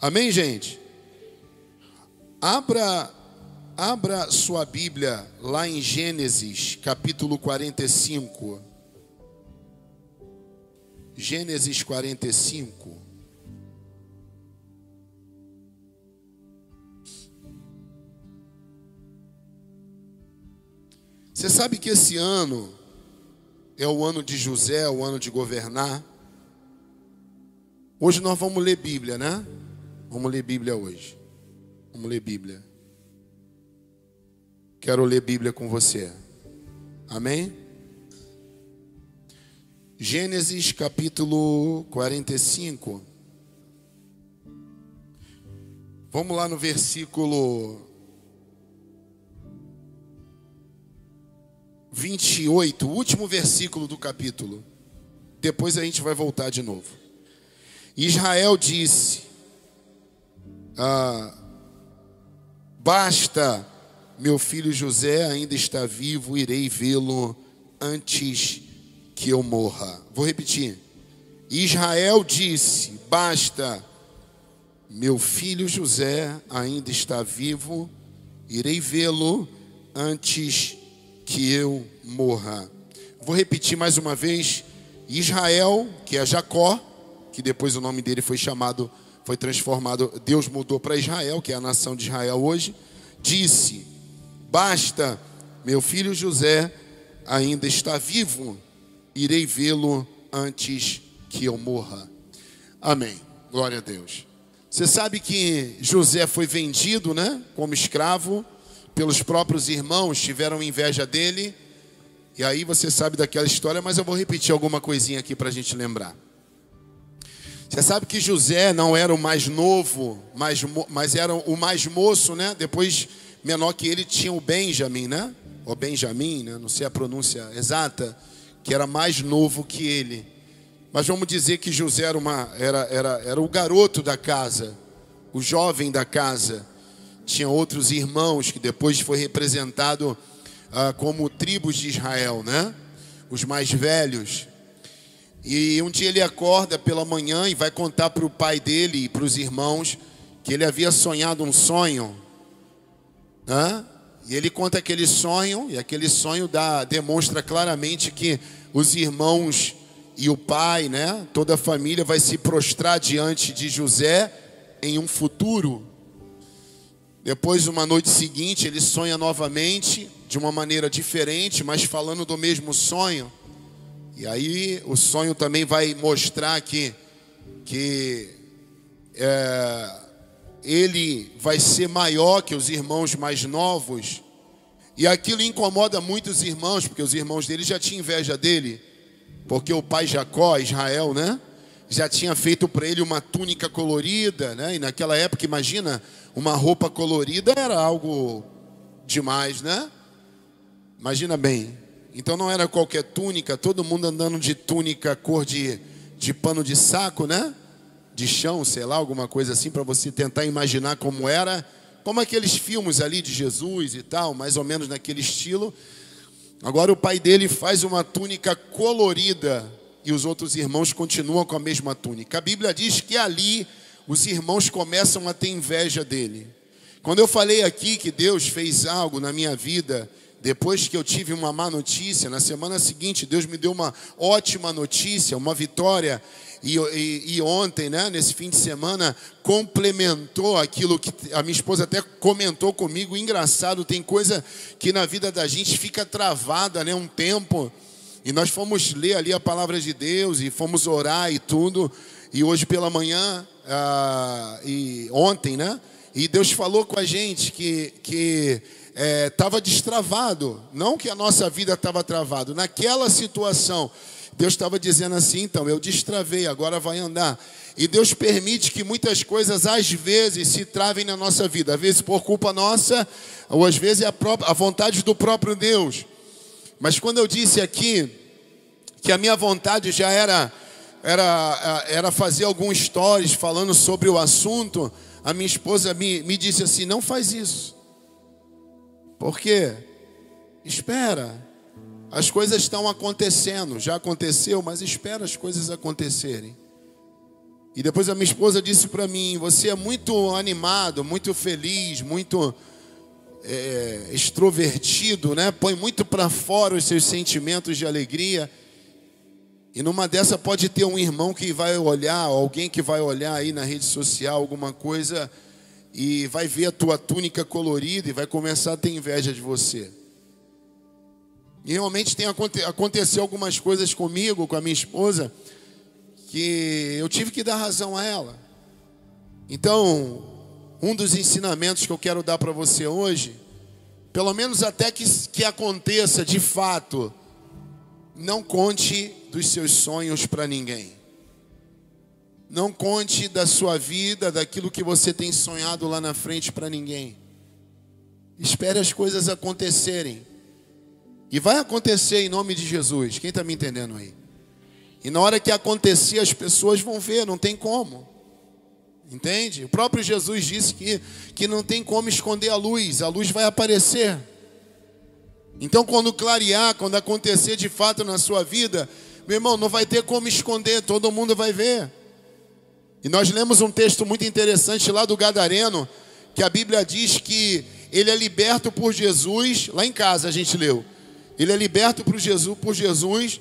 Amém, gente? Abra sua Bíblia lá em Gênesis, capítulo 45. Gênesis 45. Você sabe que esse ano é o ano de José, o ano de governar. Hoje nós vamos ler Bíblia, né? Vamos ler Bíblia hoje. Vamos ler Bíblia. Quero ler Bíblia com você. Amém? Gênesis capítulo 45. Vamos lá no versículo 28, o último versículo do capítulo. Depois a gente vai voltar de novo. Israel disse: basta, meu filho José ainda está vivo, irei vê-lo antes que eu morra. Vou repetir. Israel disse: basta, meu filho José ainda está vivo, irei vê-lo antes que eu morra. Vou repetir mais uma vez. Israel, que é Jacó, que depois o nome dele foi transformado, Deus mudou para Israel, que é a nação de Israel hoje, disse: basta, meu filho José ainda está vivo, irei vê-lo antes que eu morra. Amém, glória a Deus. Você sabe que José foi vendido, né, como escravo, pelos próprios irmãos, tiveram inveja dele, e aí você sabe daquela história, mas eu vou repetir alguma coisinha aqui para a gente lembrar. Você sabe que José não era o mais novo, mas era o mais moço, né? Depois, menor que ele, tinha o Benjamim, né? O Benjamim, né? Não sei a pronúncia exata, que era mais novo que ele. Mas vamos dizer que José era o garoto da casa, o jovem da casa. Tinha outros irmãos que depois foi representado como tribos de Israel, né? Os mais velhos. E um dia ele acorda pela manhã e vai contar para o pai dele e para os irmãos que ele havia sonhado um sonho, né? E ele conta aquele sonho, e aquele sonho demonstra claramente que os irmãos e o pai, né, toda a família vai se prostrar diante de José em um futuro. Depois, uma noite seguinte, ele sonha novamente, de uma maneira diferente, mas falando do mesmo sonho. E aí o sonho também vai mostrar que ele vai ser maior que os irmãos mais novos. E aquilo incomoda muito os irmãos, porque os irmãos dele já tinham inveja dele. Porque o pai Jacó, Israel, né, já tinha feito para ele uma túnica colorida, né? E naquela época, imagina, uma roupa colorida era algo demais, né? Imagina bem. Então não era qualquer túnica, todo mundo andando de túnica cor de pano de saco, né? De chão, sei lá, alguma coisa assim, para você tentar imaginar como era. Como aqueles filmes ali de Jesus e tal, mais ou menos naquele estilo. Agora o pai dele faz uma túnica colorida e os outros irmãos continuam com a mesma túnica. A Bíblia diz que ali os irmãos começam a ter inveja dele. Quando eu falei aqui que Deus fez algo na minha vida, depois que eu tive uma má notícia, na semana seguinte Deus me deu uma ótima notícia, uma vitória. E ontem, né, nesse fim de semana, complementou aquilo que a minha esposa até comentou comigo. Engraçado, tem coisa que na vida da gente fica travada, né, um tempo. E nós fomos ler ali a palavra de Deus e fomos orar e tudo. E hoje pela manhã, e ontem, né, e Deus falou com a gente que estava destravado. Não que a nossa vida estava travada. Naquela situação, Deus estava dizendo assim: então, eu destravei, agora vai andar. E Deus permite que muitas coisas, às vezes, se travem na nossa vida. Às vezes por culpa nossa, ou às vezes é a vontade do próprio Deus. Mas quando eu disse aqui que a minha vontade já era fazer alguns stories falando sobre o assunto, a minha esposa me disse assim: não faz isso. Por quê? Espera. As coisas estão acontecendo, já aconteceu, mas espera as coisas acontecerem. E depois a minha esposa disse para mim: você é muito animado, muito feliz, muito extrovertido, né? Põe muito para fora os seus sentimentos de alegria. E numa dessa pode ter um irmão que vai olhar, alguém que vai olhar aí na rede social, alguma coisa, e vai ver a tua túnica colorida e vai começar a ter inveja de você. E realmente aconteceu algumas coisas comigo, com a minha esposa, que eu tive que dar razão a ela. Então, um dos ensinamentos que eu quero dar para você hoje, pelo menos até que aconteça de fato, não conte dos seus sonhos para ninguém. Não conte da sua vida, daquilo que você tem sonhado lá na frente para ninguém. Espere as coisas acontecerem. E vai acontecer em nome de Jesus. Quem está me entendendo aí? E na hora que acontecer, as pessoas vão ver, não tem como. Entende? O próprio Jesus disse que não tem como esconder a luz vai aparecer. Então, quando clarear, quando acontecer de fato na sua vida, meu irmão, não vai ter como esconder, todo mundo vai ver. E nós lemos um texto muito interessante lá do Gadareno, que a Bíblia diz que ele é liberto por Jesus, lá em casa a gente leu. Ele é liberto por Jesus,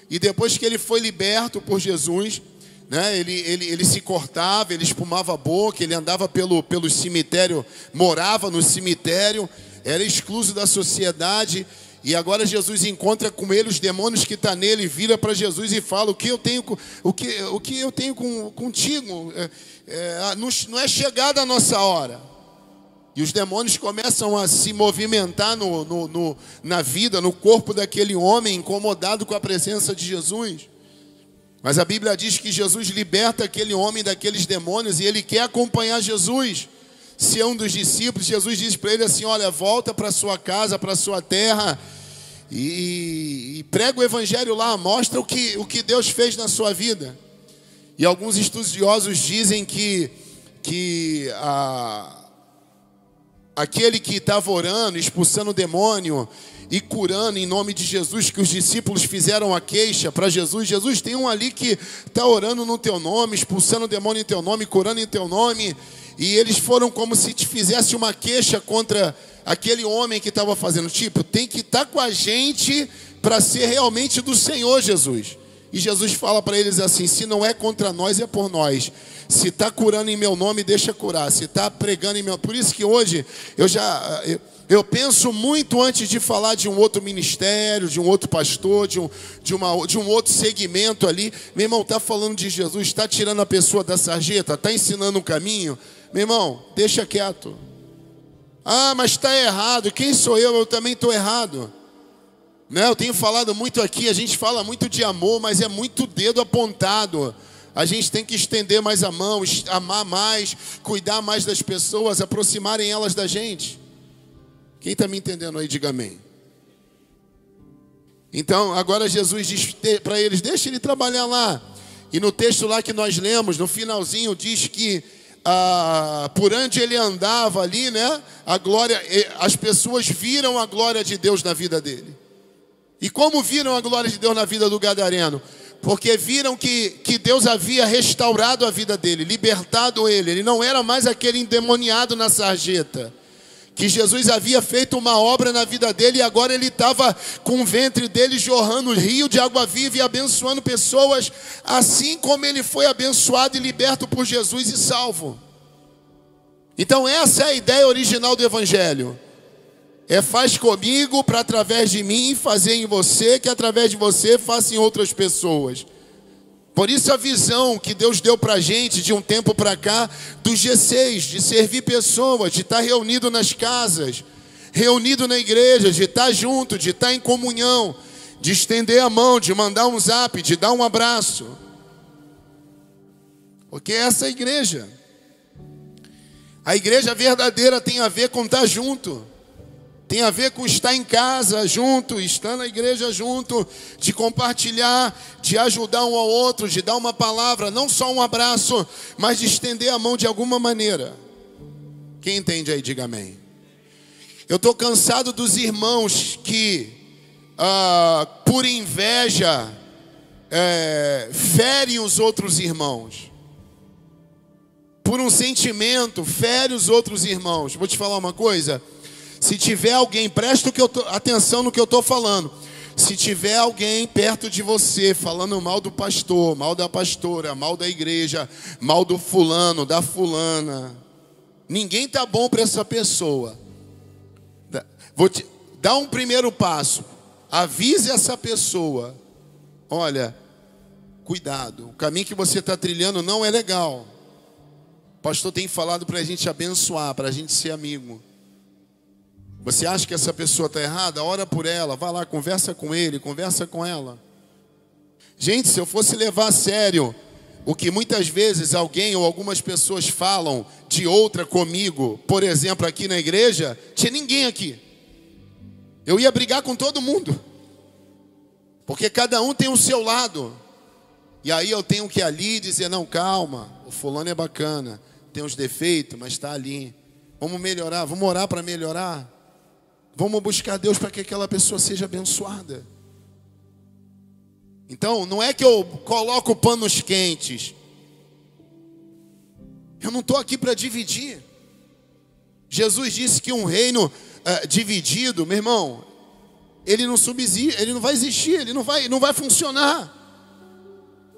e depois que ele foi liberto por Jesus, né, ele se cortava, ele espumava a boca, ele andava pelo cemitério, morava no cemitério, era excluso da sociedade. E agora Jesus encontra com ele os demônios que estão nele, vira para Jesus e fala: o que eu tenho contigo? Não é chegada a nossa hora. E os demônios começam a se movimentar na vida, no corpo daquele homem, incomodado com a presença de Jesus. Mas a Bíblia diz que Jesus liberta aquele homem daqueles demônios e ele quer acompanhar Jesus. Se é um dos discípulos, Jesus diz para ele assim: olha, volta para sua casa, para sua terra e prega o evangelho lá, mostra o que Deus fez na sua vida. E alguns estudiosos dizem que aquele que estava orando, expulsando o demônio e curando em nome de Jesus, que os discípulos fizeram a queixa para Jesus: Jesus, tem um ali que está orando no teu nome, expulsando o demônio em teu nome, curando em teu nome. E eles foram como se te fizesse uma queixa contra aquele homem que estava fazendo. Tipo, tem que estar com a gente para ser realmente do Senhor, Jesus. E Jesus fala para eles assim: se não é contra nós, é por nós. Se está curando em meu nome, deixa curar. Se está pregando em meu... Por isso que hoje eu penso muito antes de falar de um outro ministério, de um outro pastor, de um outro segmento ali. Meu irmão, está falando de Jesus, está tirando a pessoa da sarjeta, está ensinando um caminho. Meu irmão, deixa quieto. Ah, mas está errado. Quem sou eu? Eu também estou errado. Né? Eu tenho falado muito aqui, a gente fala muito de amor, mas é muito dedo apontado. A gente tem que estender mais a mão, amar mais, cuidar mais das pessoas, aproximarem elas da gente. Quem está me entendendo aí, diga amém. Então, agora Jesus diz para eles: deixa ele trabalhar lá. E no texto lá que nós lemos, no finalzinho, diz que por onde ele andava ali, né, as pessoas viram a glória de Deus na vida dele. E como viram a glória de Deus na vida do Gadareno? Porque viram que Deus havia restaurado a vida dele, libertado ele. Ele não era mais aquele endemoniado na sarjeta. Que Jesus havia feito uma obra na vida dele e agora ele estava com o ventre dele jorrando rio de água viva e abençoando pessoas, assim como ele foi abençoado e liberto por Jesus e salvo. Então essa é a ideia original do Evangelho. Faz comigo para através de mim fazer em você, que através de você faça em outras pessoas. Por isso a visão que Deus deu para a gente de um tempo para cá, dos G6, de servir pessoas, de estar reunido nas casas, reunido na igreja, de estar junto, de estar em comunhão, de estender a mão, de mandar um zap, de dar um abraço. Porque essa é a igreja. A igreja verdadeira tem a ver com estar junto. Tem a ver com estar em casa junto, estar na igreja junto, de compartilhar, de ajudar um ao outro, de dar uma palavra, não só um abraço, mas de estender a mão de alguma maneira. Quem entende aí, diga amém. Eu estou cansado dos irmãos que, por inveja, ferem os outros irmãos. por um sentimento, fere os outros irmãos. Vou te falar uma coisa. Se tiver alguém, presta atenção no que eu estou falando. Se tiver alguém perto de você falando mal do pastor, mal da pastora, mal da igreja, mal do fulano, da fulana, ninguém tá bom para essa pessoa. Vou te dar um primeiro passo. Avise essa pessoa. Olha, cuidado. O caminho que você está trilhando não é legal. O pastor tem falado para a gente abençoar, para a gente ser amigo. Você acha que essa pessoa está errada? Ora por ela, vai lá, conversa com ele, conversa com ela. Gente, se eu fosse levar a sério o que muitas vezes alguém ou algumas pessoas falam de outra comigo, por exemplo, aqui na igreja, tinha ninguém aqui. Eu ia brigar com todo mundo. Porque cada um tem o seu lado. E aí eu tenho que ali dizer, não, calma, o fulano é bacana, tem uns defeitos, mas está ali. Vamos melhorar, vamos orar para melhorar. Vamos buscar Deus para que aquela pessoa seja abençoada. Então, não é que eu coloco panos quentes. Eu não estou aqui para dividir. Jesus disse que um reino dividido, meu irmão, ele não subsiste, ele não vai existir, ele não vai funcionar.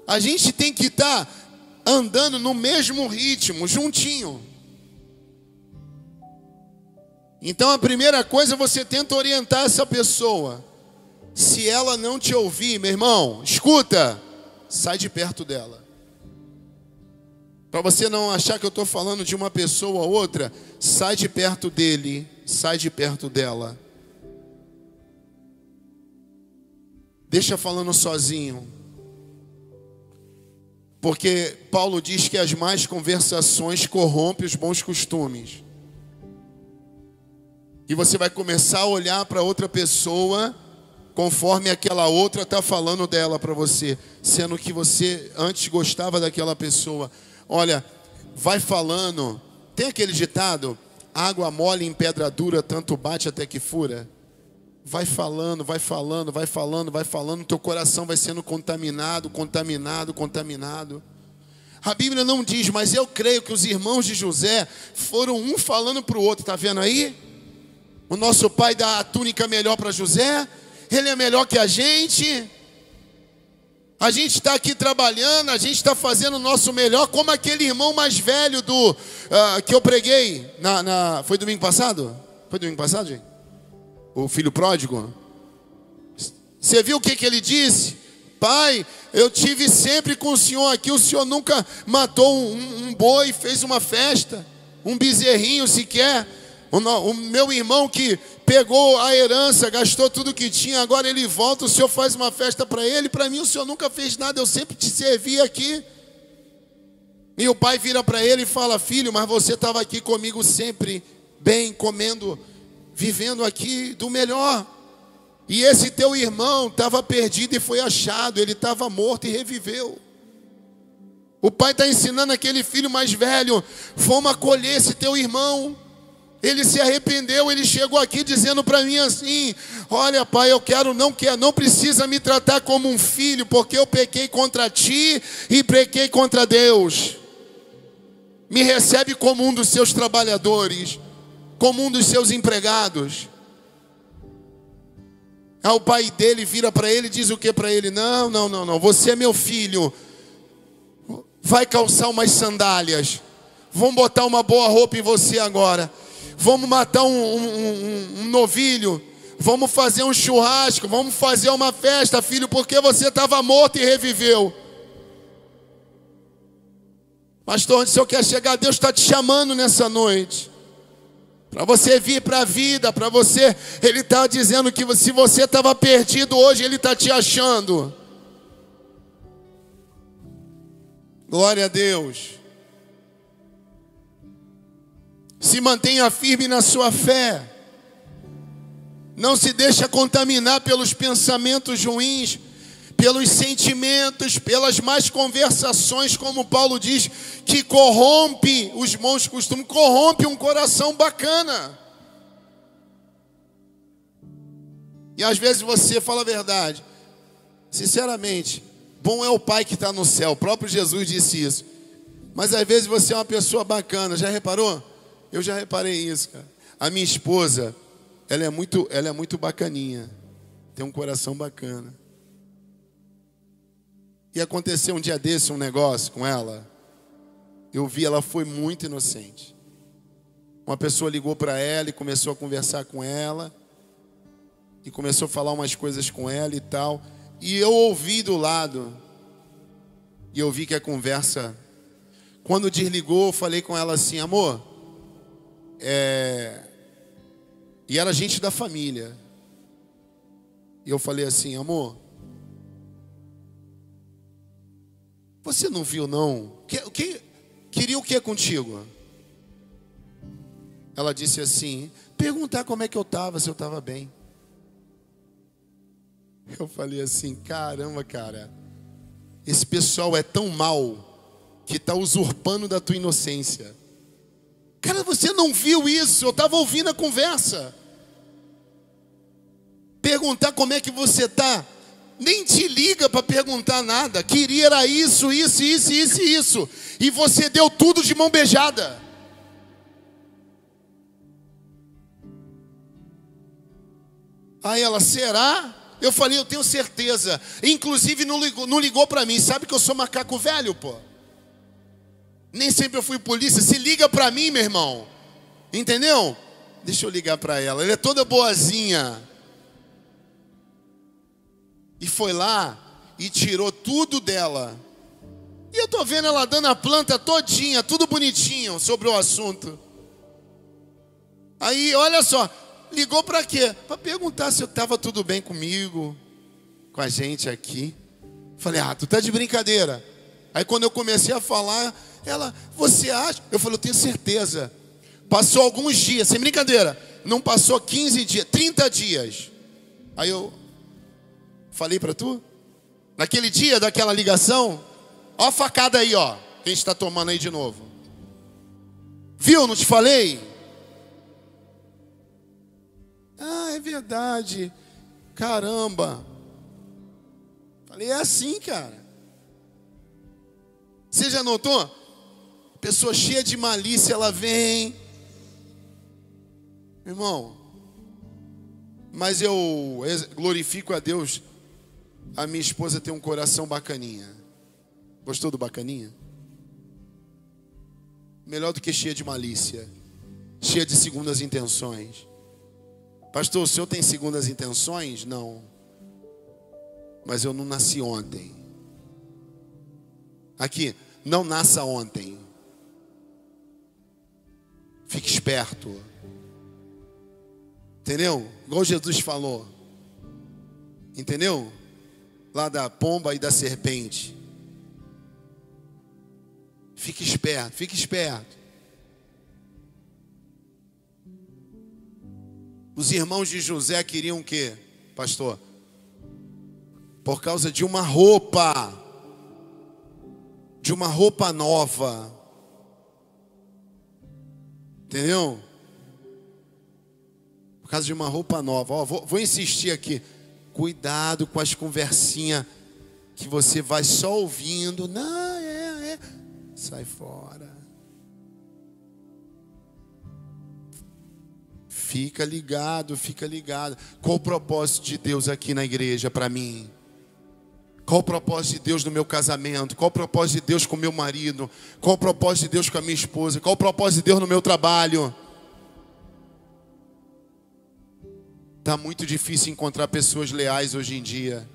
A gente tem que estar andando no mesmo ritmo, juntinho. Então a primeira coisa, você tenta orientar essa pessoa. Se ela não te ouvir, meu irmão, escuta, sai de perto dela. Para você não achar que eu estou falando de uma pessoa ou outra, sai de perto dele, sai de perto dela. Deixa falando sozinho. Porque Paulo diz que as más conversações corrompem os bons costumes. E você vai começar a olhar para outra pessoa conforme aquela outra está falando dela para você, sendo que você antes gostava daquela pessoa. Olha, vai falando. Tem aquele ditado, água mole em pedra dura, tanto bate até que fura. Vai falando, vai falando, vai falando, vai falando, teu coração vai sendo contaminado, contaminado, contaminado. A Bíblia não diz, mas eu creio que os irmãos de José foram um falando para o outro, está vendo aí? O nosso pai dá a túnica melhor para José, ele é melhor que a gente está aqui trabalhando, a gente está fazendo o nosso melhor, como aquele irmão mais velho que eu preguei, foi domingo passado? Foi domingo passado, gente? O filho pródigo. Você viu o que ele disse? Pai, eu tive sempre com o senhor aqui, o senhor nunca matou um boi, fez uma festa, um bezerrinho sequer. O meu irmão que pegou a herança, gastou tudo que tinha, agora ele volta, o senhor faz uma festa para ele. Para mim o senhor nunca fez nada, eu sempre te servi aqui. E o pai vira para ele e fala, filho, mas você estava aqui comigo sempre, bem, comendo, vivendo aqui do melhor. E esse teu irmão estava perdido e foi achado, ele estava morto e reviveu. O pai está ensinando aquele filho mais velho, vamos acolher esse teu irmão. Ele se arrependeu, ele chegou aqui dizendo para mim assim, olha pai, não precisa me tratar como um filho, porque eu pequei contra ti e pequei contra Deus. Me recebe como um dos seus trabalhadores, como um dos seus empregados. Aí o pai dele vira para ele e diz o que para ele? Não, você é meu filho, vai calçar umas sandálias, vamos botar uma boa roupa em você agora. Vamos matar um novilho, vamos fazer um churrasco, vamos fazer uma festa, filho, porque você estava morto e reviveu. Pastor, onde o senhor quer chegar? Deus está te chamando nessa noite, para você vir para a vida, para você, Ele está dizendo que se você estava perdido hoje, Ele está te achando. Glória a Deus. Se mantenha firme na sua fé. Não se deixa contaminar pelos pensamentos ruins, pelos sentimentos, pelas más conversações, como Paulo diz, que corrompe os bons costumes, corrompe um coração bacana. E às vezes você fala a verdade. Sinceramente, bom é o Pai que está no céu. O próprio Jesus disse isso. Mas às vezes você é uma pessoa bacana, já reparou? Eu já reparei isso, cara. A minha esposa, ela é muito bacaninha. Tem um coração bacana. E aconteceu um dia desse um negócio com ela. Eu vi, ela foi muito inocente. Uma pessoa ligou para ela e começou a conversar com ela. E começou a falar umas coisas com ela e tal. E eu ouvi do lado. E eu vi que a conversa... Quando desligou, eu falei com ela assim, amor... E era gente da família. E eu falei assim, amor... Você não viu, não? Queria o que contigo? Ela disse assim, perguntar como é que eu estava, se eu estava bem. Eu falei assim, caramba, cara. Esse pessoal é tão mau que está usurpando da tua inocência. Cara, você não viu isso? Eu estava ouvindo a conversa. Perguntar como é que você está. Nem te liga para perguntar nada. Queria era isso. E você deu tudo de mão beijada. Aí ela, será? Eu falei, eu tenho certeza. Inclusive não ligou para mim. Sabe que eu sou macaco velho, pô. Nem sempre eu fui polícia. Se liga para mim, meu irmão. Entendeu? Deixa eu ligar para ela. Ela é toda boazinha. E foi lá e tirou tudo dela. E eu tô vendo ela dando a planta todinha, tudo bonitinho sobre o assunto. Aí, olha só, ligou para quê? Para perguntar se eu estava tudo bem comigo, com a gente aqui. Falei, tu tá de brincadeira. Aí quando eu comecei a falar, ela, você acha? Eu falei, eu tenho certeza. Passou alguns dias, sem brincadeira. Não passou 15 dias, 30 dias. Aí eu falei para tu? Naquele dia daquela ligação, ó a facada aí, ó. Que a gente está tomando aí de novo. Viu, não te falei? É verdade. Caramba. Falei, é assim, cara. Você já notou? Pessoa cheia de malícia, ela vem. Irmão, mas eu glorifico a Deus. A minha esposa tem um coração bacaninha. Gostou do bacaninha? Melhor do que cheia de malícia. Cheia de segundas intenções. Pastor, o senhor tem segundas intenções? Não. Mas eu não nasci ontem. Aqui, não nasça ontem. Fique esperto. Entendeu? Igual Jesus falou. Entendeu? Lá da pomba e da serpente. Fique esperto, fique esperto. Os irmãos de José queriam o quê, pastor? Por causa de uma roupa. De uma roupa nova. Entendeu? Por causa de uma roupa nova. Ó, vou insistir aqui. Cuidado com as conversinhas que você vai só ouvindo. Não, sai fora. Fica ligado, fica ligado. Qual o propósito de Deus aqui na igreja para mim? Qual o propósito de Deus no meu casamento? Qual o propósito de Deus com o meu marido? Qual o propósito de Deus com a minha esposa? Qual o propósito de Deus no meu trabalho? Está muito difícil encontrar pessoas leais hoje em dia.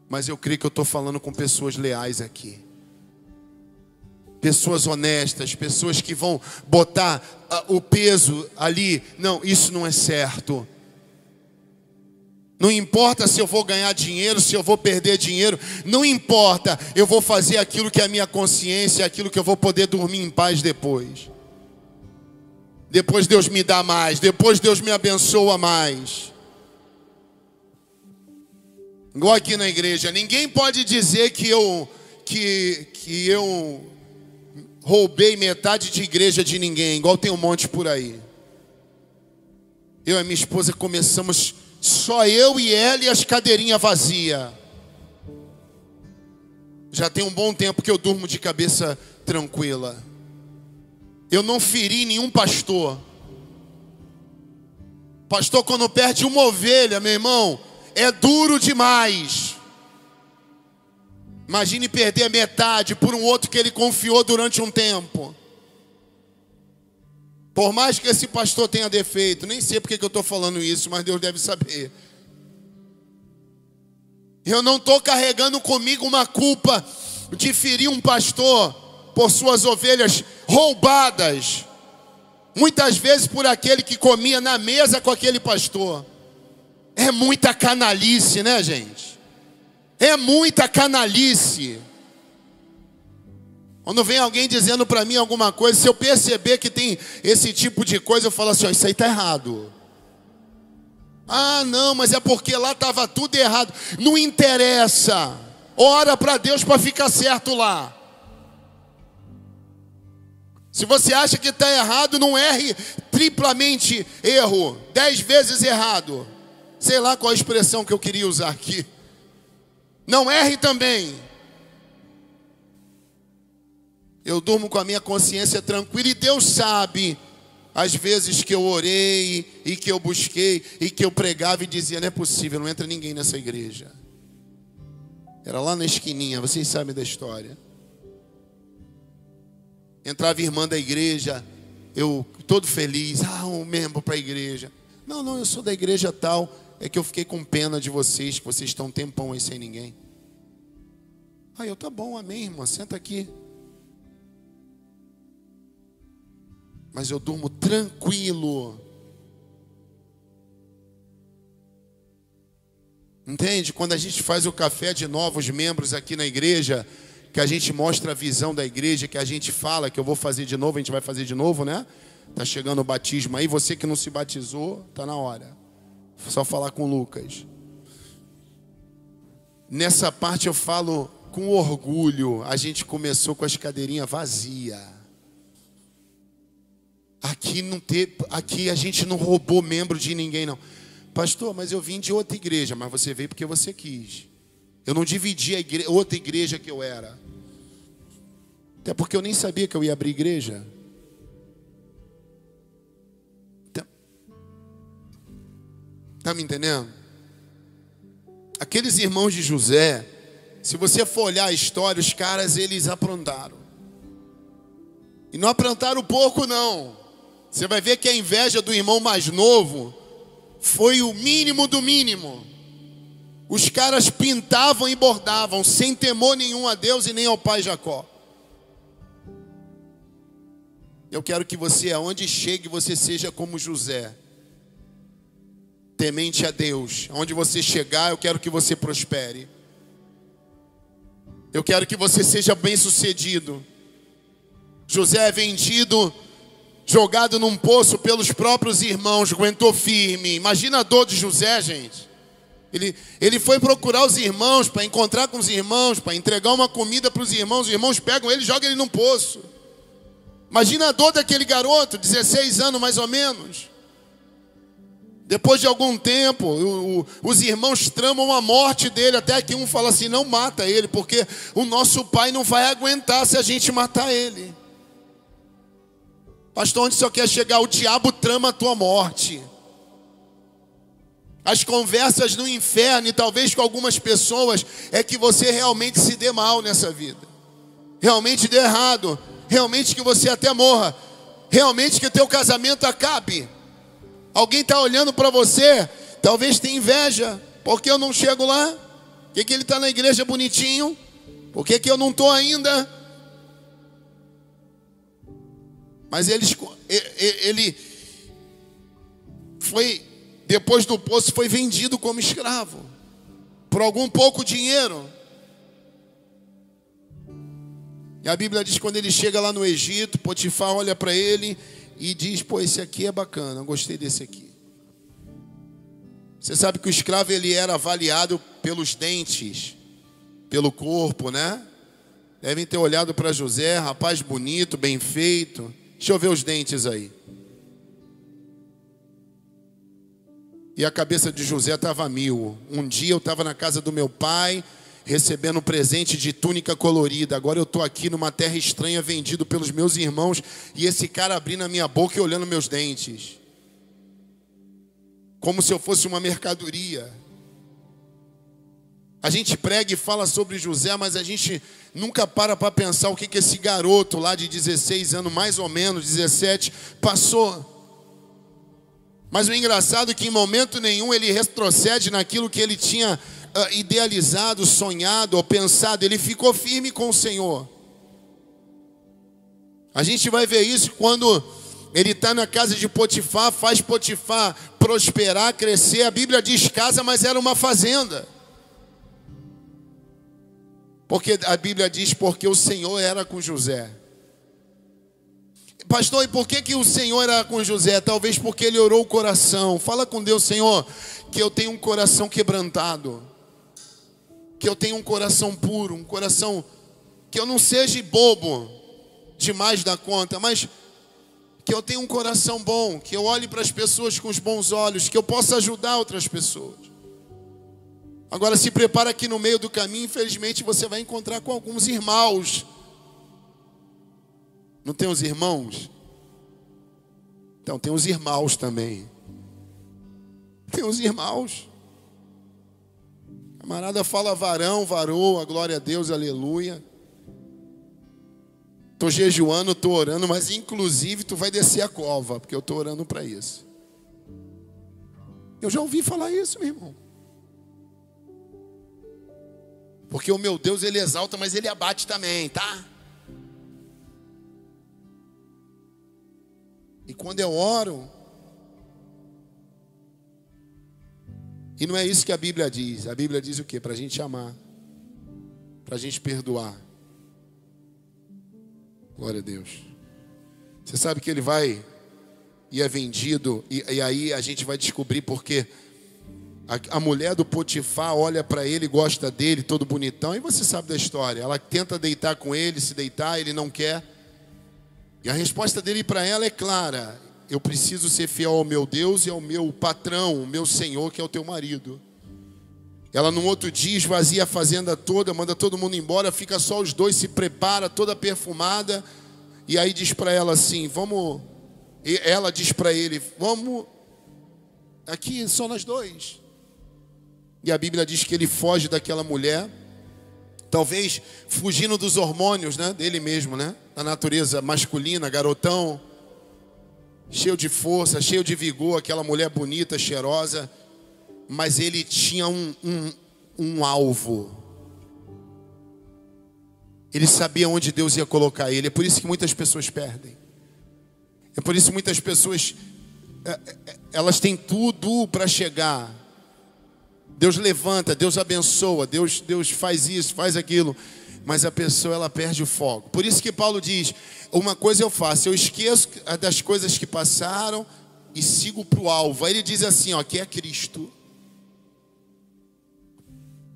Mas eu creio que eu estou falando com pessoas leais aqui. Pessoas honestas, pessoas que vão botar o peso ali. Não, isso não é certo. Não importa se eu vou ganhar dinheiro, se eu vou perder dinheiro. Não importa, eu vou fazer aquilo que é a minha consciência, aquilo que eu vou poder dormir em paz depois. Depois Deus me dá mais, depois Deus me abençoa mais. Igual aqui na igreja, ninguém pode dizer que eu roubei metade de igreja de ninguém, igual tem um monte por aí. Eu e minha esposa começamos, só eu e ela e as cadeirinhas vazias. Já tem um bom tempo que eu durmo de cabeça tranquila. Eu não feri nenhum pastor. Pastor, quando perde uma ovelha, meu irmão, é duro demais. Imagine perder a metade por um outro que ele confiou durante um tempo. Por mais que esse pastor tenha defeito, nem sei porque que eu estou falando isso, mas Deus deve saber. Eu não estou carregando comigo uma culpa de ferir um pastor por suas ovelhas roubadas. Muitas vezes por aquele que comia na mesa com aquele pastor. É muita canalice, né, gente? É muita canalice. Quando vem alguém dizendo para mim alguma coisa, se eu perceber que tem esse tipo de coisa, eu falo assim, ó, isso aí está errado. Ah, não, mas é porque lá estava tudo errado. Não interessa. Ora para Deus para ficar certo lá. Se você acha que está errado, não erre triplamente erro. 10 vezes errado. Sei lá qual a expressão que eu queria usar aqui. Não erre também. Eu durmo com a minha consciência tranquila e Deus sabe as vezes que eu orei e que eu busquei e que eu pregava e dizia, não é possível, não entra ninguém nessa igreja. Era lá na esquininha, vocês sabem da história. Entrava a irmã da igreja, eu todo feliz, um membro para a igreja. Não, eu sou da igreja tal, é que eu fiquei com pena de vocês, que vocês estão um tempão aí sem ninguém. Eu tá bom, amém, irmã, senta aqui. Mas eu durmo tranquilo. Entende? Quando a gente faz o café de novos membros aqui na igreja, que a gente mostra a visão da igreja, que a gente fala que eu vou fazer de novo, a gente vai fazer de novo, né? Tá chegando o batismo aí, você que não se batizou, tá na hora. Só falar com o Lucas. Nessa parte eu falo com orgulho, a gente começou com as cadeirinhas vazias. Aqui a gente não roubou membro de ninguém, não. Pastor, mas eu vim de outra igreja. Mas você veio porque você quis. Eu não dividi a outra igreja que eu era. Até porque eu nem sabia que eu ia abrir igreja. Tá me entendendo? Aqueles irmãos de José, se você for olhar a história, os caras, eles aprontaram. E não aprontaram pouco, não. Você vai ver que a inveja do irmão mais novo foi o mínimo do mínimo. Os caras pintavam e bordavam sem temor nenhum a Deus e nem ao pai Jacó. Eu quero que você, aonde chegue, você seja como José, temente a Deus. Aonde você chegar, eu quero que você prospere. Eu quero que você seja bem-sucedido. José é vendido, jogado num poço pelos próprios irmãos, aguentou firme. Imagina a dor de José, gente. Ele foi procurar os irmãos, para encontrar com os irmãos, para entregar uma comida para os irmãos pegam ele e jogam ele num poço. Imagina a dor daquele garoto, 16 anos mais ou menos. Depois de algum tempo, os irmãos tramam a morte dele, até que um fala assim, não mata ele, porque o nosso pai não vai aguentar se a gente matar ele. Pastor, onde você quer chegar? O diabo trama a tua morte. As conversas no inferno, e talvez com algumas pessoas, é que você realmente se dê mal nessa vida. Realmente dê errado. Realmente que você até morra. Realmente que o teu casamento acabe. Alguém está olhando para você, talvez tenha inveja. Por que eu não chego lá? Por que ele está na igreja bonitinho? Por que eu não estou ainda? Mas ele foi, depois do poço, foi vendido como escravo, por algum pouco dinheiro. E a Bíblia diz que quando ele chega lá no Egito, Potifar olha para ele e diz, pô, esse aqui é bacana, eu gostei desse aqui. Você sabe que o escravo, ele era avaliado pelos dentes, pelo corpo, né? Devem ter olhado para José, rapaz bonito, bem feito. Deixa eu ver os dentes aí. E a cabeça de José estava a mil. Um dia eu estava na casa do meu pai, recebendo presente de túnica colorida. Agora eu estou aqui numa terra estranha, vendido pelos meus irmãos, e esse cara abrindo a minha boca e olhando meus dentes, como se eu fosse uma mercadoria. A gente prega e fala sobre José, mas a gente nunca para pensar o que esse garoto lá de 16 anos, mais ou menos, 17, passou. Mas o engraçado é que em momento nenhum ele retrocede naquilo que ele tinha idealizado, sonhado ou pensado. Ele ficou firme com o Senhor. A gente vai ver isso quando ele está na casa de Potifar, faz Potifar prosperar, crescer. A Bíblia diz casa, mas era uma fazenda. Porque a Bíblia diz, porque o Senhor era com José. Pastor, e por que o Senhor era com José? Talvez porque ele orou o coração. Fala com Deus, Senhor, que eu tenho um coração quebrantado, que eu tenho um coração puro, um coração que eu não seja bobo demais da conta, mas que eu tenha um coração bom, que eu olhe para as pessoas com os bons olhos, que eu possa ajudar outras pessoas. Agora se prepara que no meio do caminho, infelizmente, você vai encontrar com alguns irmãos. Não tem os irmãos? Então tem os irmãos também. Tem os irmãos. Camarada fala varão, varou, a glória a Deus, aleluia. Estou jejuando, estou orando, mas inclusive tu vai descer a cova, porque eu estou orando para isso. Eu já ouvi falar isso, meu irmão. Porque o meu Deus, ele exalta, mas ele abate também, tá? E quando eu oro, e não é isso que a Bíblia diz. A Bíblia diz o quê? Para a gente amar, para a gente perdoar. Glória a Deus. Você sabe que ele vai e é vendido, e aí a gente vai descobrir porque a mulher do Potifar olha para ele, gosta dele, todo bonitão, e você sabe da história. Ela tenta deitar com ele, se deitar, ele não quer. E a resposta dele para ela é clara: eu preciso ser fiel ao meu Deus e ao meu patrão, o meu Senhor, que é o teu marido. Ela no outro dia esvazia a fazenda toda, manda todo mundo embora, fica só os dois, se prepara, toda perfumada. E aí diz para ela assim, vamos... E ela diz para ele, vamos aqui só nós dois. E a Bíblia diz que ele foge daquela mulher, talvez fugindo dos hormônios, né, dele mesmo, né, da natureza masculina, garotão, cheio de força, cheio de vigor, aquela mulher bonita, cheirosa, mas ele tinha um alvo. Ele sabia onde Deus ia colocar ele. É por isso que muitas pessoas perdem. É por isso que muitas pessoas, elas têm tudo para chegar. Deus levanta, Deus abençoa, Deus faz isso, faz aquilo, mas a pessoa, ela perde o foco. Por isso que Paulo diz, uma coisa eu faço, eu esqueço das coisas que passaram e sigo para o alvo. Aí ele diz assim, ó, que é Cristo,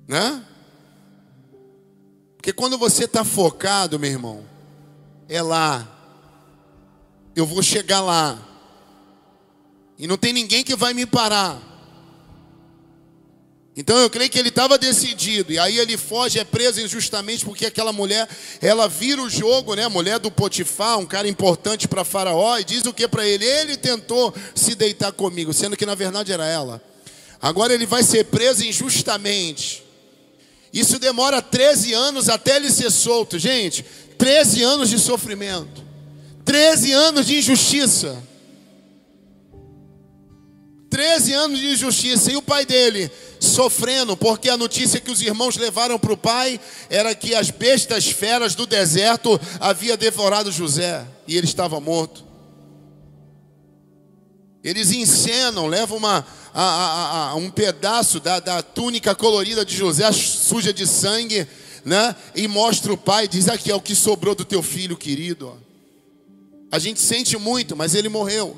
né? Porque quando você está focado, meu irmão, é lá, eu vou chegar lá, e não tem ninguém que vai me parar. Então eu creio que ele estava decidido, e aí ele foge, é preso injustamente, porque aquela mulher, ela vira o jogo, né? A mulher do Potifar, um cara importante para Faraó, e diz o que para ele? Ele tentou se deitar comigo, sendo que na verdade era ela. Agora ele vai ser preso injustamente. Isso demora 13 anos até ele ser solto, gente. 13 anos de sofrimento, 13 anos de injustiça, 13 anos de injustiça, e o pai dele sofrendo, porque a notícia que os irmãos levaram para o pai era que as bestas feras do deserto haviam devorado José, e ele estava morto. Eles encenam, levam um pedaço da túnica colorida de José, suja de sangue, né? E mostra o pai, diz, aqui é o que sobrou do teu filho querido. A gente sente muito, mas ele morreu.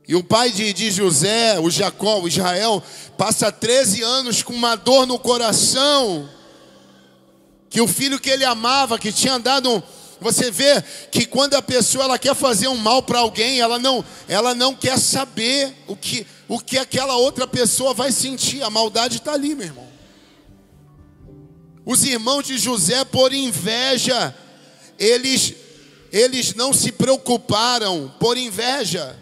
E o pai de José, o Jacó, o Israel, passa 13 anos com uma dor no coração, que o filho que ele amava, que tinha dado Você vê que quando a pessoa ela quer fazer um mal para alguém, ela não quer saber o que aquela outra pessoa vai sentir. A maldade está ali, meu irmão. Os irmãos de José, por inveja, eles não se preocuparam, por inveja,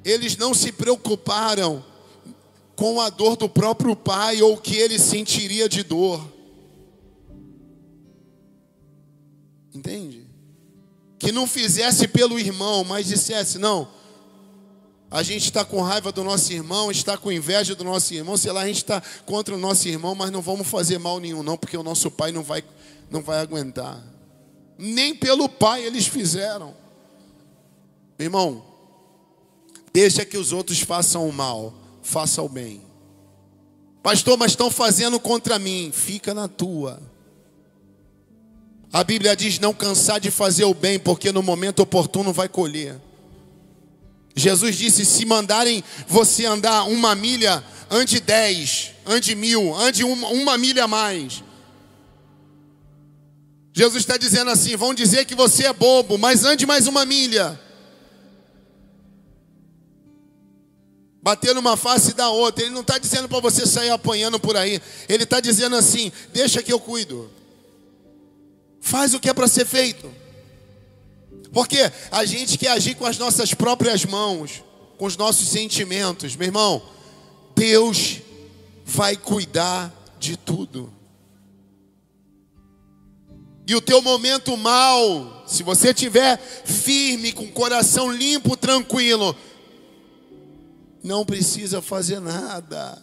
eles não se preocuparam com a dor do próprio pai ou o que ele sentiria de dor. Entende? Que não fizesse pelo irmão, mas dissesse: não, a gente está com raiva do nosso irmão, está com inveja do nosso irmão, sei lá, a gente está contra o nosso irmão, mas não vamos fazer mal nenhum não, porque o nosso pai não vai aguentar. Nem pelo pai eles fizeram. Irmão, deixa que os outros façam o mal, faça o bem. Pastor, mas estão fazendo contra mim. Fica na tua. A Bíblia diz: não cansar de fazer o bem, porque no momento oportuno vai colher. Jesus disse: se mandarem você andar 1 milha, ande 10, ande 1000, ande uma milha a mais. Jesus está dizendo assim: vão dizer que você é bobo, mas ande mais 1 milha. Bater numa face da outra. Ele não está dizendo para você sair apanhando por aí. Ele está dizendo assim: deixa que eu cuido. Faz o que é para ser feito. Porque a gente quer agir com as nossas próprias mãos, com os nossos sentimentos. Meu irmão, Deus vai cuidar de tudo. E o teu momento mal, se você estiver firme, com o coração limpo, tranquilo, não precisa fazer nada.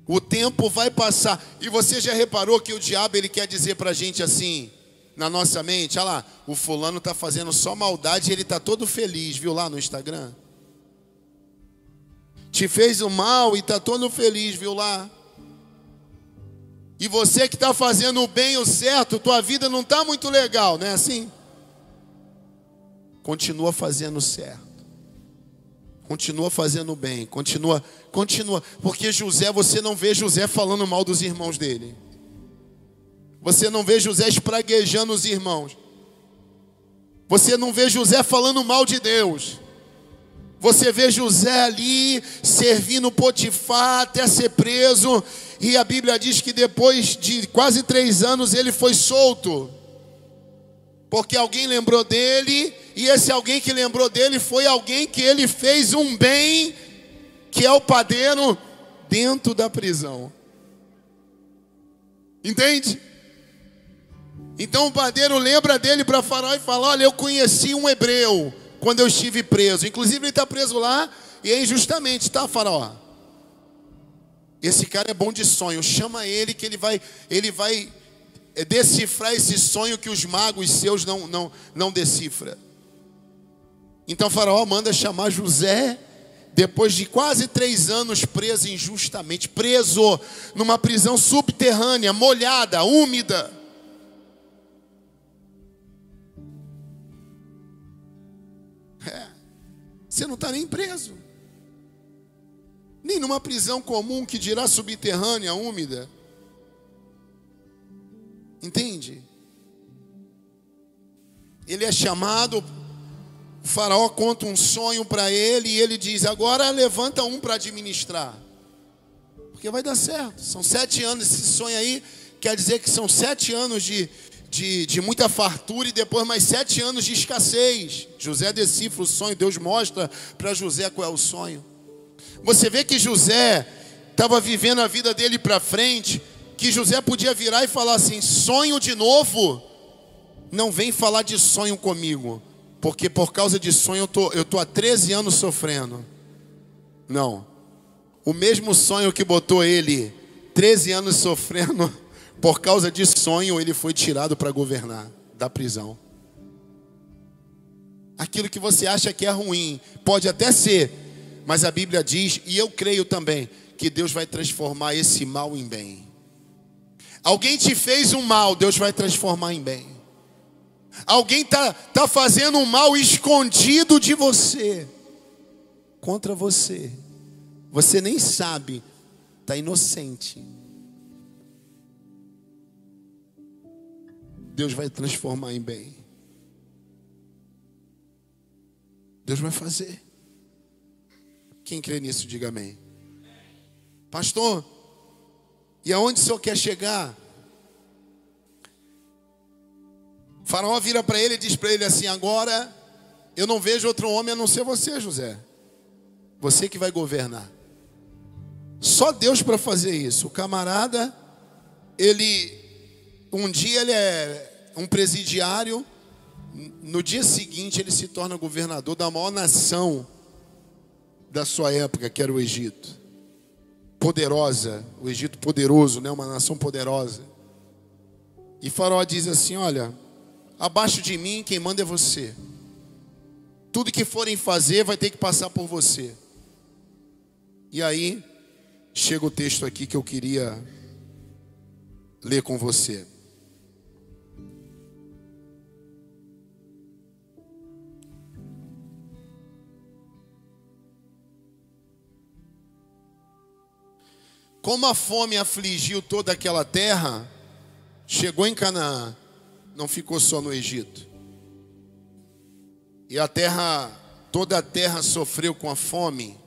O tempo vai passar. E você já reparou que o diabo, ele quer dizer para a gente assim, na nossa mente: olha lá, o fulano está fazendo só maldade e ele está todo feliz, viu lá no Instagram? Te fez o mal e está todo feliz, viu lá? E você que está fazendo o bem, o certo, tua vida não está muito legal, não é assim? Continua fazendo o certo. Continua fazendo o bem, continua. Porque José, você não vê José falando mal dos irmãos dele. Você não vê José espraguejando os irmãos. Você não vê José falando mal de Deus. Você vê José ali servindo Potifar até ser preso. E a Bíblia diz que depois de quase 3 anos ele foi solto. Porque alguém lembrou dele, e esse alguém que lembrou dele foi alguém que ele fez um bem, que é o padeiro dentro da prisão. Entende? Então o padeiro lembra dele para Faraó e fala: olha, eu conheci um hebreu quando eu estive preso. Inclusive ele está preso lá e é injustamente, tá, Faraó? Esse cara é bom de sonho, chama ele que ele vai decifrar esse sonho que os magos seus não decifram. Então Faraó manda chamar José, depois de quase 3 anos preso injustamente, preso numa prisão subterrânea, molhada, úmida. Você não está nem preso, nem numa prisão comum, que dirá subterrânea, úmida. Entende? Ele é chamado, o Faraó conta um sonho para ele e ele diz: agora levanta um para administrar, porque vai dar certo. São 7 anos, esse sonho aí quer dizer que são 7 anos de muita fartura e depois mais 7 anos de escassez. José decifra o sonho, Deus mostra para José qual é o sonho. Você vê que José estava vivendo a vida dele para frente, que José podia virar e falar assim: sonho de novo? Não vem falar de sonho comigo, porque por causa de sonho eu tô há 13 anos sofrendo. Não, o mesmo sonho que botou ele 13 anos sofrendo, por causa de sonho ele foi tirado para governar da prisão. Aquilo que você acha que é ruim, pode até ser, mas a Bíblia diz, e eu creio também, que Deus vai transformar esse mal em bem. Alguém te fez um mal, Deus vai transformar em bem. Alguém tá fazendo um mal escondido de você, contra você. Você nem sabe, está inocente. Deus vai transformar em bem. Deus vai fazer. Quem crê nisso, diga amém. Pastor, E aonde o Senhor quer chegar? Faraó vira para ele e diz para ele assim: agora eu não vejo outro homem a não ser você, José. Você que vai governar. Só Deus para fazer isso. O camarada, um dia ele é um presidiário, no dia seguinte ele se torna governador da maior nação da sua época, que era o Egito. Poderosa, o Egito poderoso, né? Uma nação poderosa. E Faraó diz assim: olha, abaixo de mim quem manda é você. Tudo que forem fazer vai ter que passar por você. E aí chega o texto aqui que eu queria ler com você. Como a fome afligiu toda aquela terra, chegou em Canaã, não ficou só no Egito. E toda a terra sofreu com a fome.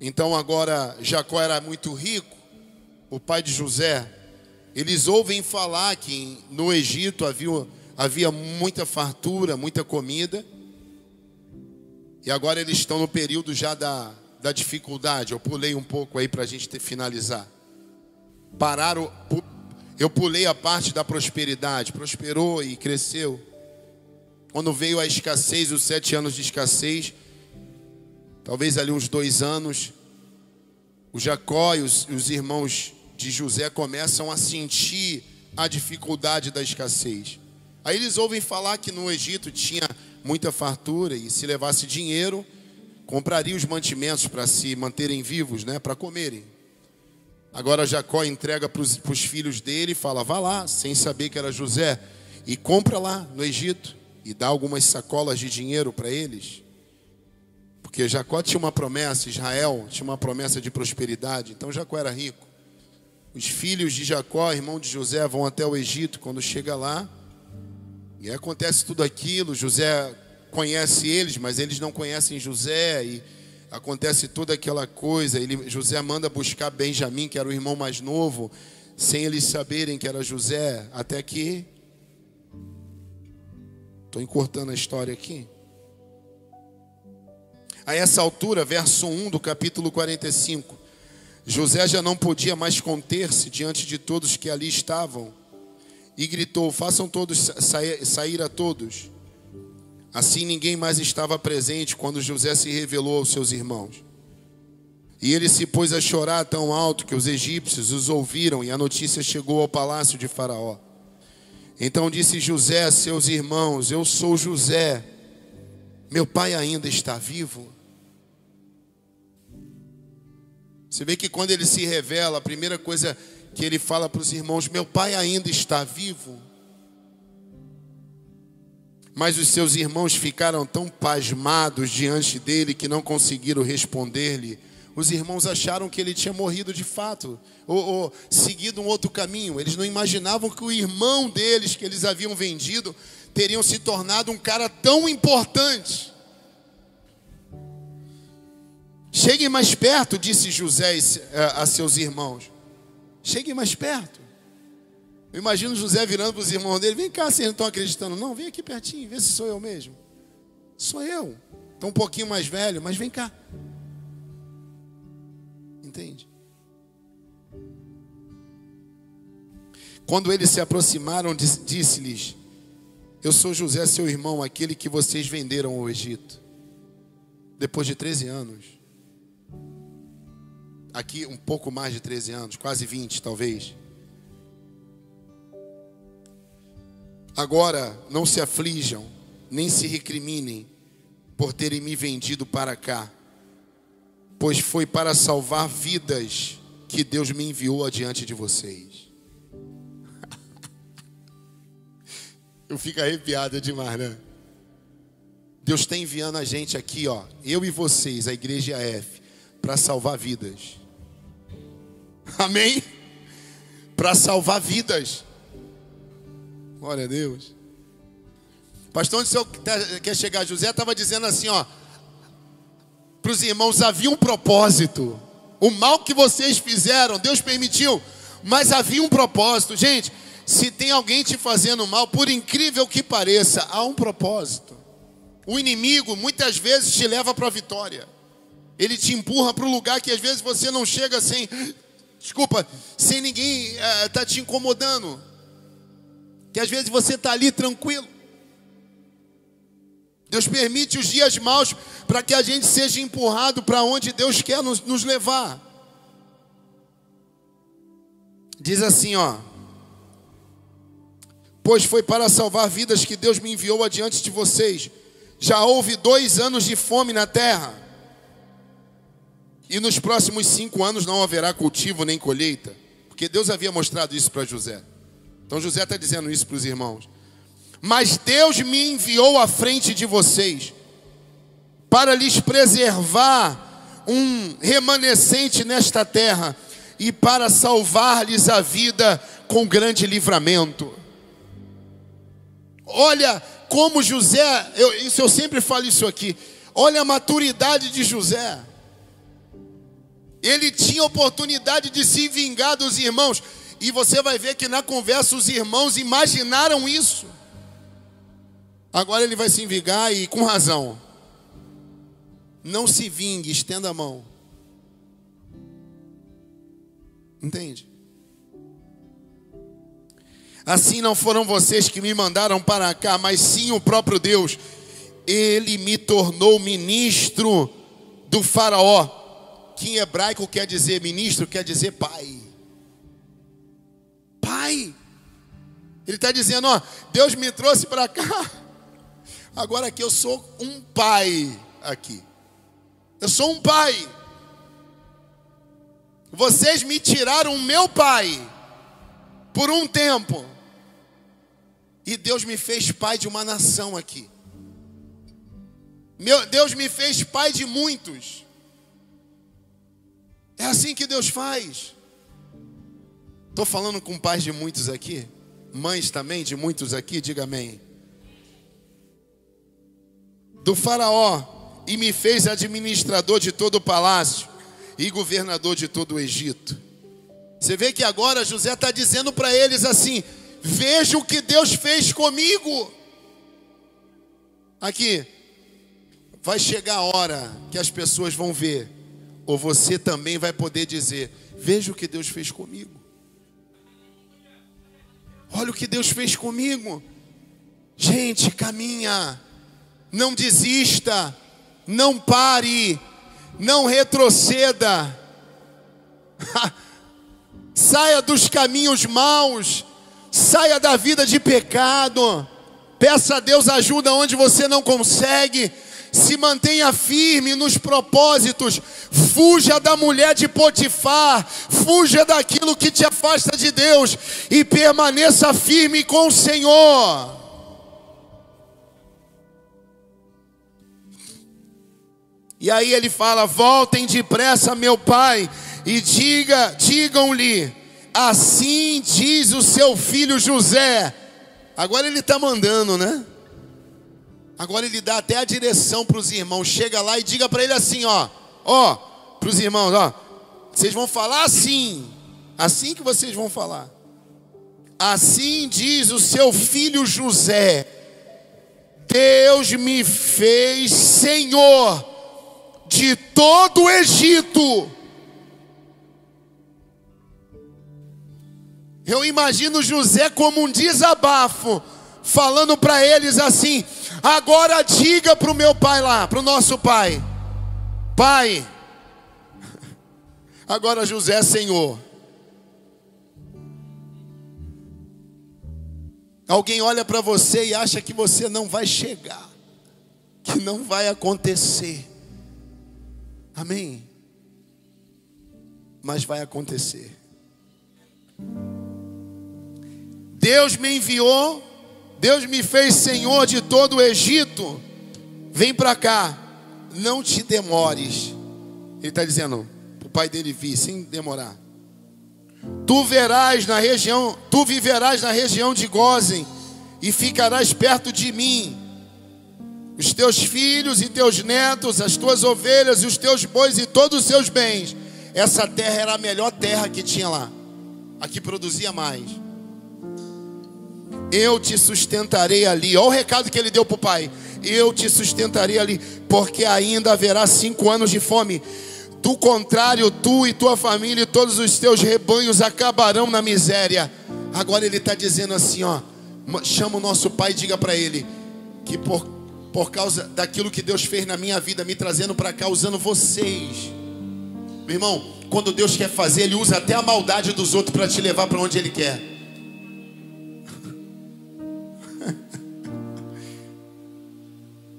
Então agora Jacó era muito rico, o pai de José. Eles ouvem falar que no Egito havia muita fartura, muita comida. E agora eles estão no período já da dificuldade. Eu pulei um pouco aí para a gente finalizar. Eu pulei a parte da prosperidade. Prosperou e cresceu. Quando veio a escassez, os 7 anos de escassez, talvez ali uns 2 anos, o Jacó e os irmãos de José começam a sentir a dificuldade da escassez. Aí eles ouvem falar que no Egito tinha muita fartura e se levasse dinheiro, compraria os mantimentos para se manterem vivos, né, para comerem. Agora Jacó entrega para os filhos dele e fala: vá lá, sem saber que era José, e compra lá no Egito e dá algumas sacolas de dinheiro para eles. Porque Jacó tinha uma promessa, Israel tinha uma promessa de prosperidade, então Jacó era rico. Os filhos de Jacó, irmão de José, vão até o Egito. Quando chega lá, e acontece tudo aquilo, José conhece eles, mas eles não conhecem José, e acontece toda aquela coisa. José manda buscar Benjamim, que era o irmão mais novo, sem eles saberem que era José, até que... Estou encurtando a história aqui. A essa altura, verso 1 do capítulo 45, José já não podia mais conter-se diante de todos que ali estavam, e gritou: façam todos sair a todos. Assim ninguém mais estava presente quando José se revelou aos seus irmãos. E ele se pôs a chorar tão alto que os egípcios os ouviram, e a notícia chegou ao palácio de Faraó. Então disse José a seus irmãos: eu sou José, meu pai ainda está vivo? Você vê que quando ele se revela, a primeira coisa que ele fala para os irmãos: meu pai ainda está vivo? Mas os seus irmãos ficaram tão pasmados diante dele que não conseguiram responder-lhe. Os irmãos acharam que ele tinha morrido de fato, ou seguido um outro caminho. Eles não imaginavam que o irmão deles, que eles haviam vendido, teriam se tornado um cara tão importante. Cheguem mais perto, disse José a seus irmãos. Cheguem mais perto. Eu imagino José virando para os irmãos dele: vem cá, vocês não estão acreditando? Não, vem aqui pertinho, vê se sou eu mesmo. Sou eu. Estou um pouquinho mais velho, mas vem cá. Entende? Quando eles se aproximaram, disse-lhes: eu sou José, seu irmão, aquele que vocês venderam ao Egito. Depois de 13 anos. Aqui um pouco mais de 13 anos, quase 20 talvez. Agora não se aflijam, nem se recriminem por terem me vendido para cá, pois foi para salvar vidas que Deus me enviou adiante de vocês. Eu fico arrepiado demais, né? Deus está enviando a gente aqui, ó, eu e vocês, a igreja AF, para salvar vidas. Amém? Para salvar vidas. Glória a Deus. Pastor, onde o senhor quer chegar? José estava dizendo assim, ó, para os irmãos: havia um propósito. O mal que vocês fizeram, Deus permitiu, mas havia um propósito. Gente, se tem alguém te fazendo mal, por incrível que pareça, há um propósito. O inimigo muitas vezes te leva para a vitória. Ele te empurra para o lugar que às vezes você não chega sem ninguém tá te incomodando. Que às vezes você está ali tranquilo. Deus permite os dias maus para que a gente seja empurrado para onde Deus quer nos levar. Diz assim, ó: pois foi para salvar vidas que Deus me enviou adiante de vocês. Já houve 2 anos de fome na terra, e nos próximos 5 anos não haverá cultivo nem colheita, porque Deus havia mostrado isso para José. Então José está dizendo isso para os irmãos. Mas Deus me enviou à frente de vocês, para lhes preservar um remanescente nesta terra, e para salvar-lhes a vida com grande livramento. Olha como José, eu sempre falo isso aqui, olha a maturidade de José. Ele tinha oportunidade de se vingar dos irmãos, e você vai ver que na conversa os irmãos imaginaram isso. Agora ele vai se vingar, e com razão. Não se vingue, estenda a mão. Entende? Assim não foram vocês que me mandaram para cá, mas sim o próprio Deus. Ele me tornou ministro do faraó, que em hebraico quer dizer ministro, quer dizer pai. Pai. Ele está dizendo, ó, Deus me trouxe para cá, agora que eu sou um pai aqui. Eu sou um pai. Vocês me tiraram o meu pai por um tempo, e Deus me fez pai de uma nação aqui. Deus me fez pai de muitos. É assim que Deus faz. Estou falando com pais de muitos aqui, mães também de muitos aqui, diga amém. Do faraó, e me fez administrador de todo o palácio e governador de todo o Egito. Você vê que agora José está dizendo para eles assim: veja o que Deus fez comigo. Aqui, vai chegar a hora que as pessoas vão ver, ou você também vai poder dizer: veja o que Deus fez comigo. Olha o que Deus fez comigo. Gente, caminha, não desista, não pare, não retroceda. Saia dos caminhos maus, saia da vida de pecado, peça a Deus ajuda onde você não consegue, se mantenha firme nos propósitos, fuja da mulher de Potifar, fuja daquilo que te afasta de Deus e permaneça firme com o Senhor. E aí ele fala: voltem depressa, meu pai, e digam-lhe, assim diz o seu filho José. Agora ele está mandando, né? Agora ele dá até a direção para os irmãos. Chega lá e diga para ele assim, ó, para os irmãos, ó, vocês vão falar assim que vocês vão falar. Assim diz o seu filho José: Deus me fez senhor de todo o Egito. Eu imagino José como um desabafo, falando para eles assim: agora diga para o meu pai lá, para o nosso pai: pai, agora José é senhor. Alguém olha para você e acha que você não vai chegar, que não vai acontecer. Amém? Mas vai acontecer. Deus me enviou, Deus me fez senhor de todo o Egito. Vem para cá, não te demores. Ele está dizendo para o pai dele vir, sem demorar. Tu viverás na região de Gósen, e ficarás perto de mim. Os teus filhos e teus netos, as tuas ovelhas e os teus bois e todos os seus bens essa terra era a melhor terra que tinha lá, a que produzia mais. Eu te sustentarei ali. Olha o recado que ele deu para o pai. Eu te sustentarei ali, porque ainda haverá 5 anos de fome. Do contrário, tu e tua família e todos os teus rebanhos acabarão na miséria. Agora ele está dizendo assim, ó, chama o nosso pai e diga para ele que por causa daquilo que Deus fez na minha vida, me trazendo para cá, usando vocês. Meu irmão, quando Deus quer fazer, Ele usa até a maldade dos outros para te levar para onde Ele quer.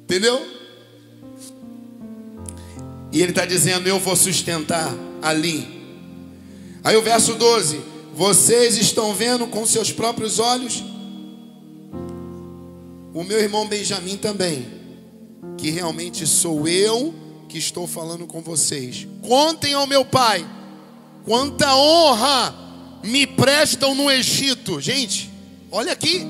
Entendeu? E Ele está dizendo, eu vou sustentar ali. Aí o verso 12, vocês estão vendo com seus próprios olhos, o meu irmão Benjamim também, que realmente sou eu que estou falando com vocês. Contem ao meu pai quanta honra me prestam no Egito. Gente, olha aqui,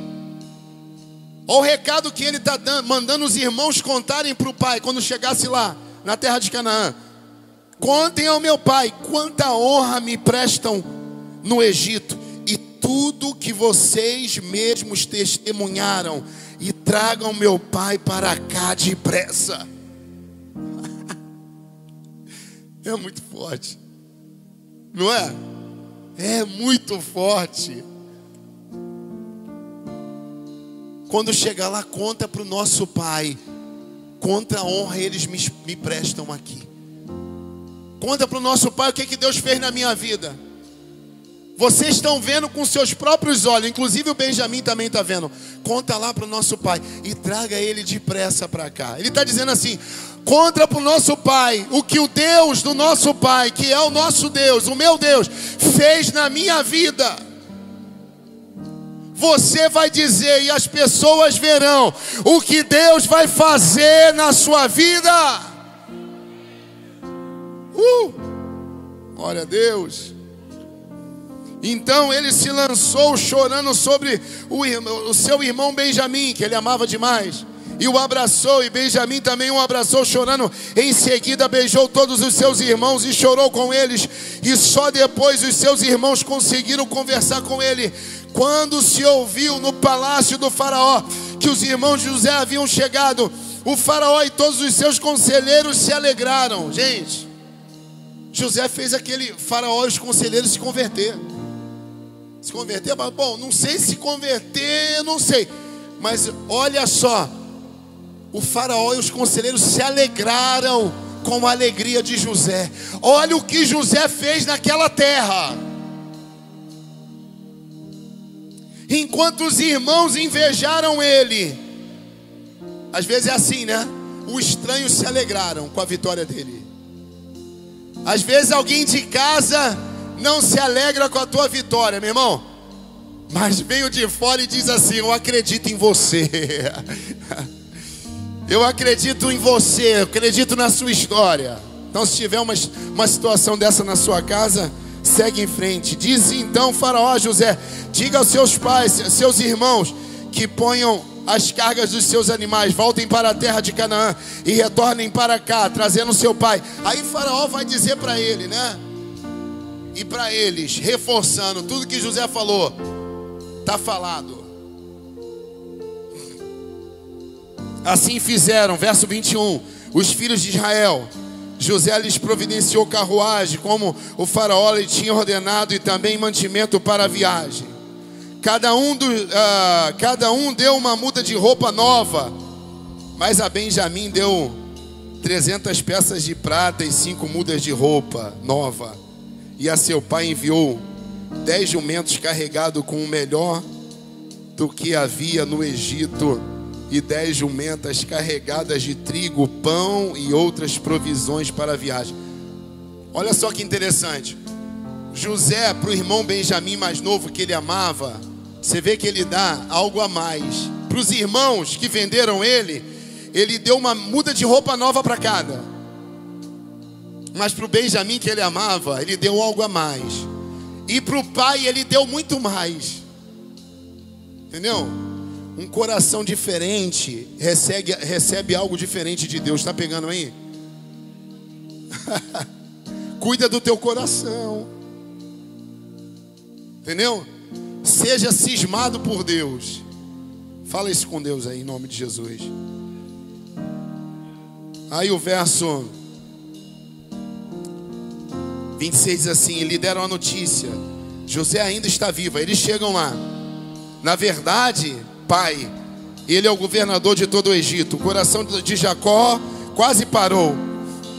olha o recado que ele está mandando os irmãos contarem para o pai quando chegasse lá na terra de Canaã. Contem ao meu pai quanta honra me prestam no Egito, e tudo que vocês mesmos testemunharam, e tragam meu pai para cá depressa. É muito forte, não é? É muito forte. Quando chegar lá, conta para o nosso pai quanta honra eles me prestam aqui. Conta para o nosso pai o que Deus fez na minha vida. Vocês estão vendo com seus próprios olhos, inclusive o Benjamim também está vendo. Conta lá para o nosso pai e traga ele depressa para cá. Ele está dizendo assim, conta para o nosso pai o que o Deus do nosso pai, que é o nosso Deus, o meu Deus, fez na minha vida. Você vai dizer e as pessoas verão o que Deus vai fazer na sua vida. Glória a Deus. Então ele se lançou chorando sobre o seu irmão Benjamim, que ele amava demais, e o abraçou, e Benjamim também o abraçou chorando. Em seguida beijou todos os seus irmãos e chorou com eles, e só depois os seus irmãos conseguiram conversar com ele. Quando se ouviu no palácio do faraó que os irmãos de José haviam chegado, o faraó e todos os seus conselheiros se alegraram. Gente, José fez aquele faraó e os conselheiros se converter. Se converter, mas bom, não sei se converter, não sei. Mas olha só, o faraó e os conselheiros se alegraram com a alegria de José. Olha o que José fez naquela terra. Enquanto os irmãos invejaram ele. Às vezes é assim, né? Os estranhos se alegraram com a vitória dele. Às vezes alguém de casa não se alegra com a tua vitória, meu irmão, mas veio de fora e diz assim, eu acredito em você. Eu acredito em você, eu acredito na sua história. Então se tiver uma situação dessa na sua casa, segue em frente. Diz então faraó a José, diga aos seus pais, seus irmãos, que ponham as cargas dos seus animais, voltem para a terra de Canaã e retornem para cá, trazendo seu pai. Aí faraó vai dizer para ele, né? E para eles, reforçando tudo que José falou, está falado. Assim fizeram, verso 21, os filhos de Israel. José lhes providenciou carruagem, como o faraó lhe tinha ordenado, e também mantimento para a viagem. Cada um deu uma muda de roupa nova, mas a Benjamim deu 300 peças de prata e 5 mudas de roupa nova. E a seu pai enviou 10 jumentos carregados com o melhor do que havia no Egito, e 10 jumentas carregadas de trigo, pão e outras provisões para a viagem. Olha só que interessante. José, para o irmão Benjamim mais novo que ele amava, você vê que ele dá algo a mais. Para os irmãos que venderam ele deu uma muda de roupa nova para cada. Mas para o Benjamim que ele amava, ele deu algo a mais. E para o pai ele deu muito mais. Entendeu? Um coração diferente recebe algo diferente de Deus. Está pegando aí? Cuida do teu coração. Entendeu? Seja cismado por Deus. Fala isso com Deus aí, em nome de Jesus. Aí o verso 26 diz assim: e lhe deram a notícia, José ainda está vivo. Eles chegam lá. Na verdade, pai, ele é o governador de todo o Egito. O coração de Jacó quase parou.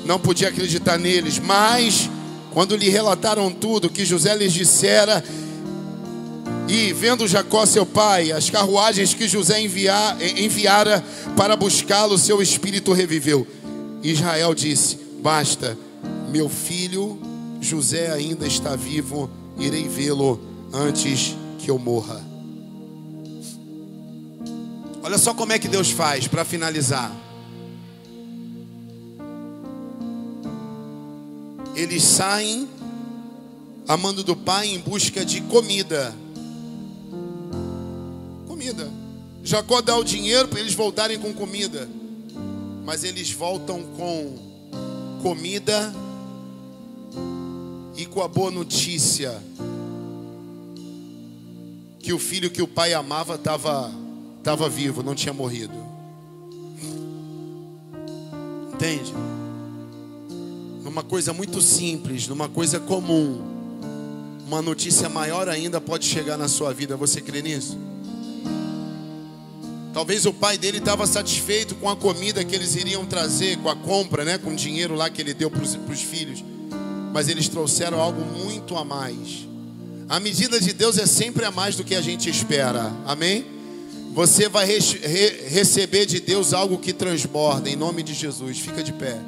Não podia acreditar neles. Mas, quando lhe relataram tudo que José lhes dissera, e vendo Jacó seu pai, as carruagens que José enviara para buscá-lo, seu espírito reviveu. Israel disse: basta, meu filho José ainda está vivo, irei vê-lo antes que eu morra. Olha só como é que Deus faz para finalizar. Eles saem a mando do pai em busca de comida. Comida. Jacó dá o dinheiro para eles voltarem com comida. Mas eles voltam com comida e com a boa notícia que o filho que o pai amava estava vivo, não tinha morrido. Entende? Numa coisa muito simples, numa coisa comum, uma notícia maior ainda pode chegar na sua vida. Você crê nisso? Talvez o pai dele estava satisfeito com a comida que eles iriam trazer, com a compra, né? Com o dinheiro lá que ele deu para os filhos. Mas eles trouxeram algo muito a mais. A medida de Deus é sempre a mais do que a gente espera. Amém? Você vai receber de Deus algo que transborda, em nome de Jesus. Fica de pé.